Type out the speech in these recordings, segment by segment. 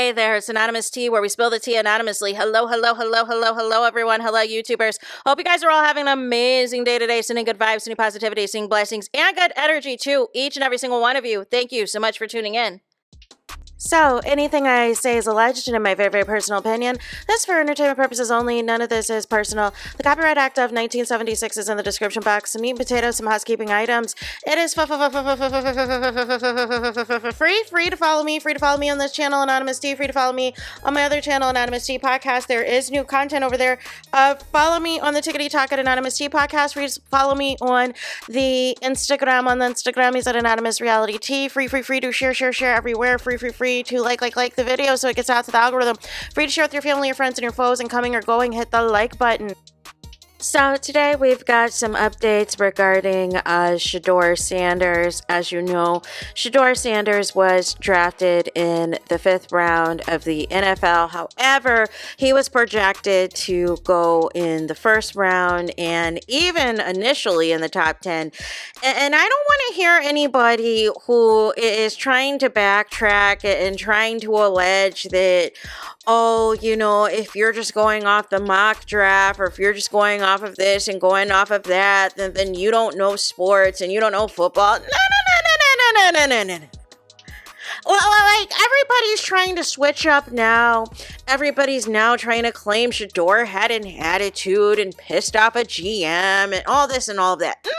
Hey there, it's Anonymous Tea, where we spill the tea anonymously. Hello, everyone. Hello, YouTubers. Hope you guys are all having an amazing day today. Sending good vibes, sending positivity, sending blessings, and good energy to each and every single one of you. Thank you so much for tuning in. So, anything I say is alleged and in my very, very personal opinion. This is for entertainment purposes only. None of this is personal. The Copyright Act of 1976 is in the description box. Some meat and potatoes, some housekeeping items. It is free to follow me. Free to follow me on this channel, Anonymous Tea. Free to follow me on my other channel, Anonymous Tea Podcast. There is new content over there. Follow me on the Tickety Talk at Anonymous Tea Podcast. Free to follow me on the Instagram. On the Instagram, he's at Anonymous Reality Tea. Free to share everywhere. Free to like the video so it gets out to the algorithm. Free to share with your family, your friends, and your foes, and coming or going, hit the like button. So today we've got some updates regarding Shadeur Sanders. As you know, Shadeur Sanders was drafted in the 5th round of the NFL. However, he was projected to go in the 1st round and even initially in the top 10. And I don't want to hear anybody who is trying to backtrack and trying to allege that, oh, you know, if you're just going off the mock draft or if you're just going off of this and going off of that, then you don't know sports and you don't know football. No. Like, everybody's trying to switch up now. Everybody's now trying to claim Shadeur had an attitude and pissed off a GM and all this and all that. No.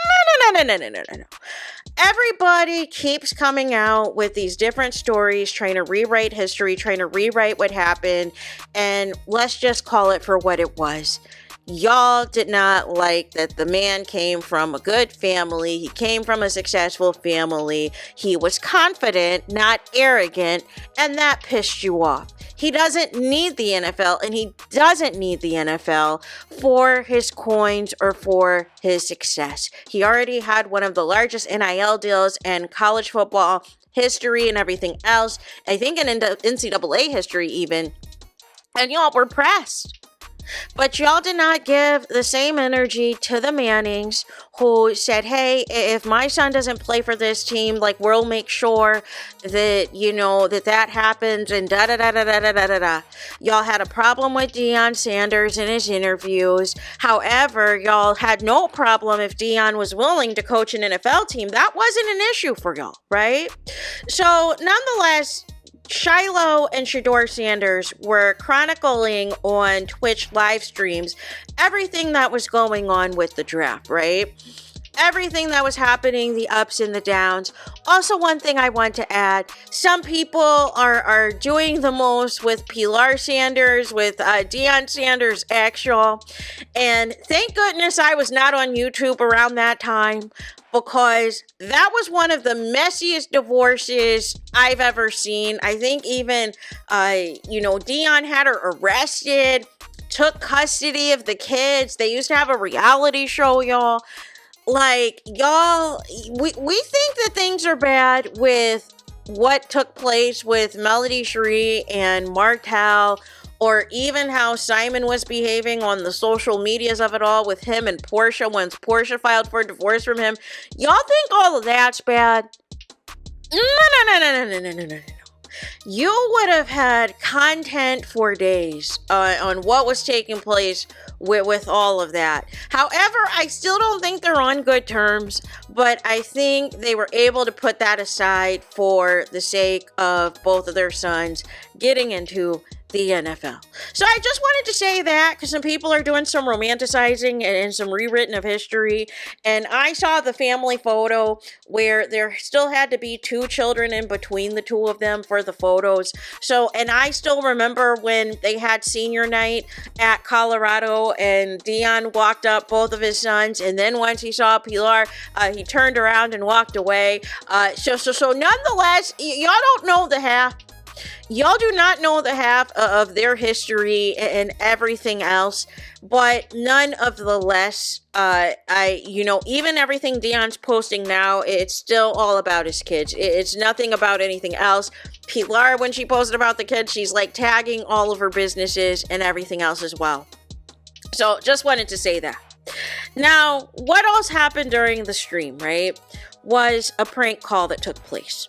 Everybody keeps coming out with these different stories, trying to rewrite history, trying to rewrite what happened, and let's just call it for what it was. Y'all did not like that the man came from a good family. He came from a successful family. He was confident, not arrogant, and that pissed you off. He doesn't need the NFL, and he doesn't need the NFL for his coins or for his success. He already had one of the largest NIL deals in college football history and everything else. I think in NCAA history even. And y'all were pressed. But y'all did not give the same energy to the Mannings, who said, hey, if my son doesn't play for this team, like, we'll make sure that, you know, that happens and da-da-da-da-da-da-da-da. Y'all had a problem with Deion Sanders in his interviews. However, y'all had no problem if Deion was willing to coach an NFL team. That wasn't an issue for y'all, right? So, nonetheless, Shiloh and Shadeur Sanders were chronicling on Twitch live streams everything that was going on with the draft, right? Everything that was happening, the ups and the downs. Also, one thing I want to add, some people are doing the most with Pilar Sanders, with Deion Sanders actual. And thank goodness I was not on YouTube around that time, because that was one of the messiest divorces I've ever seen. I think even, Deion had her arrested, took custody of the kids. They used to have a reality show, y'all. Like, y'all, we think that things are bad with what took place with Melody Cherie and Martel, or even how Simon was behaving on the social medias of it all with him and Portia once Portia filed for divorce from him. Y'all think all of that's bad? No. You would have had content for days on what was taking place with all of that. However, I still don't think they're on good terms, but I think they were able to put that aside for the sake of both of their sons getting into the NFL. So I just wanted to say that because some people are doing some romanticizing and some rewritten of history. And I saw the family photo where there still had to be 2 children in between the 2 of them for the photos. So, and I still remember when they had senior night at Colorado and Deion walked up both of his sons. And then once he saw Pilar, he turned around and walked away. So nonetheless, y'all don't know the half. Y'all do not know the half of their history and everything else, but none of the less, even everything Deion's posting now, it's still all about his kids. It's nothing about anything else. Pilar, when she posted about the kids, she's like tagging all of her businesses and everything else as well. So just wanted to say that. Now, what else happened during the stream, right? was a prank call that took place.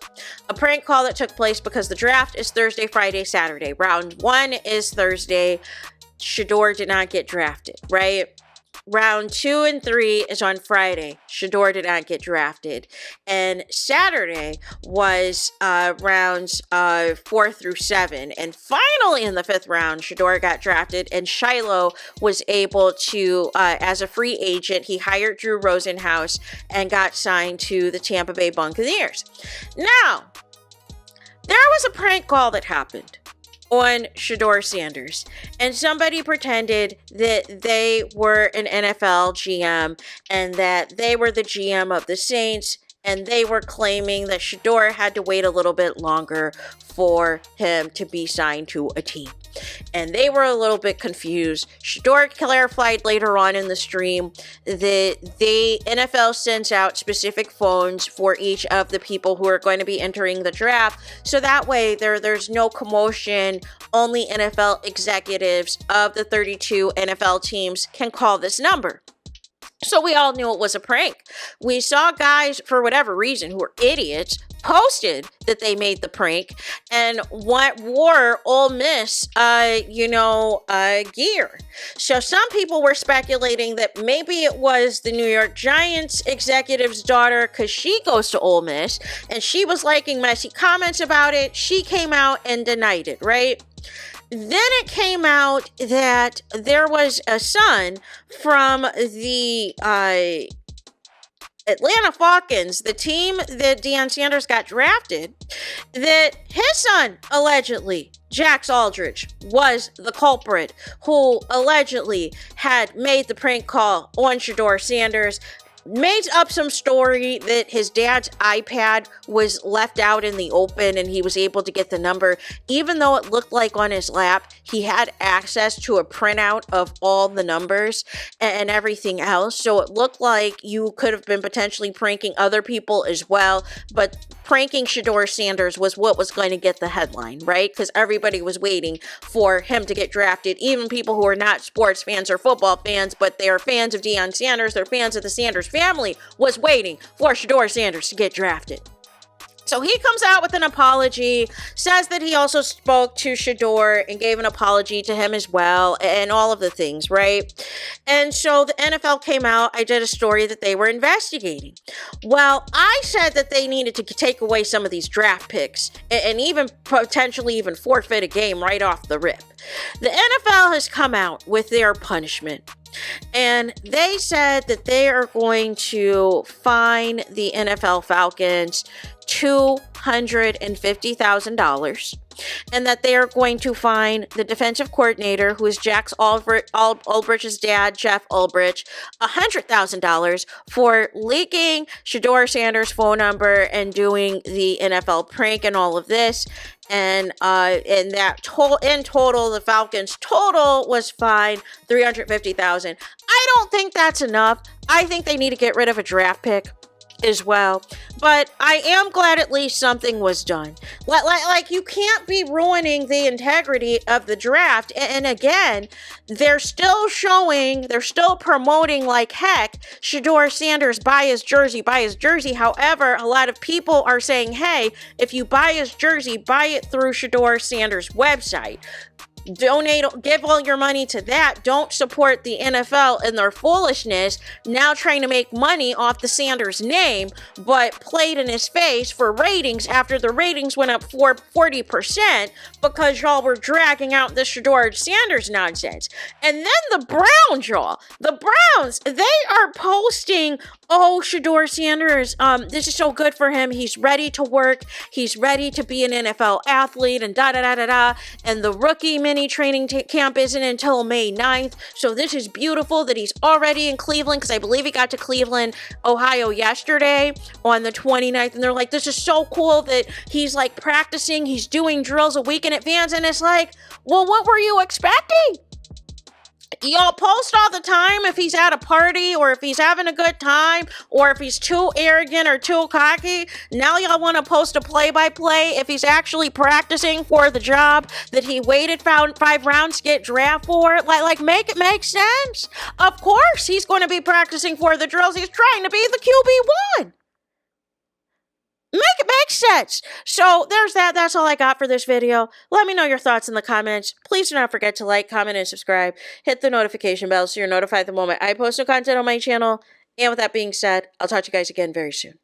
A prank call that took place because the draft is Thursday, Friday, Saturday. Round 1 is Thursday. Shadeur did not get drafted, right? Round 2 and 3 is on Friday. Shadeur did not get drafted. And Saturday was rounds 4 through 7. And finally in the 5th round, Shadeur got drafted, and Shiloh was able to, as a free agent, he hired Drew Rosenhaus and got signed to the Tampa Bay Buccaneers. Now, there was a prank call that happened on Shadeur Sanders, and somebody pretended that they were an NFL GM and that they were the GM of the Saints, and they were claiming that Shadeur had to wait a little bit longer for him to be signed to a team. And they were a little bit confused. Shadeur clarified later on in the stream that the NFL sends out specific phones for each of the people who are going to be entering the draft. So that way there's no commotion. Only NFL executives of the 32 NFL teams can call this number. So we all knew it was a prank. We saw guys, for whatever reason, who were idiots, posted that they made the prank and wore Ole Miss, gear. So some people were speculating that maybe it was the New York Giants executive's daughter, because she goes to Ole Miss, and she was liking messy comments about it. She came out and denied it, right? Then it came out that there was a son from the Atlanta Falcons, the team that Deion Sanders got drafted, that his son, allegedly, Jax Aldridge, was the culprit who allegedly had made the prank call on Shadeur Sanders, made up some story that his dad's iPad was left out in the open and he was able to get the number, even though it looked like on his lap he had access to a printout of all the numbers and everything else. So it looked like you could have been potentially pranking other people as well, but pranking Shadeur Sanders was what was going to get the headline, right? Because everybody was waiting for him to get drafted, even people who are not sports fans or football fans, but they are fans of Deion Sanders, they're fans of the Sanders family, was waiting for Shadeur Sanders to get drafted. So he comes out with an apology, says that he also spoke to Shadeur and gave an apology to him as well, and all of the things, right? And so the NFL came out. I did a story that they were investigating. Well, I said that they needed to take away some of these draft picks and even potentially even forfeit a game right off the rip. The NFL has come out with their punishment. And they said that they are going to fine the NFL Falcons $250,000, and that they are going to fine the defensive coordinator, who is Jax Ulbrich's dad, Jeff Ulbrich, $100,000 for leaking Shadeur Sanders' phone number and doing the NFL prank and all of this. And in total, the Falcons' total was fined $350,000. I don't think that's enough. I think they need to get rid of a draft pick as well. But I am glad at least something was done. Like you can't be ruining the integrity of the draft. And again, they're still promoting like heck, Shadeur Sanders, buy his jersey. However, a lot of people are saying, hey, if you buy his jersey, buy it through Shadeur Sanders' website. Donate, give all your money to that. Don't support the NFL and their foolishness, now trying to make money off the Sanders name, but played in his face for ratings after the ratings went up 40% because y'all were dragging out the Shadeur Sanders nonsense. And then the Browns, they are posting, oh, Shadeur Sanders, this is so good for him. He's ready to work. He's ready to be an NFL athlete and da-da-da-da-da. And the rookie mini training camp isn't until May 9th. So this is beautiful that he's already in Cleveland, because I believe he got to Cleveland, Ohio yesterday on the 29th. And they're like, this is so cool that he's like practicing. He's doing drills a week in advance. And it's like, well, what were you expecting? Y'all post all the time if he's at a party or if he's having a good time or if he's too arrogant or too cocky. Now y'all want to post a play-by-play if he's actually practicing for the job that he waited 5 rounds to get drafted for. Like make it make sense. Of course he's going to be practicing for the drills. He's trying to be the QB1. Make it make sense. So there's that. That's all I got for this video. Let me know your thoughts in the comments. Please do not forget to like, comment, and subscribe. Hit the notification bell so you're notified the moment I post new content on my channel. And with that being said, I'll talk to you guys again very soon.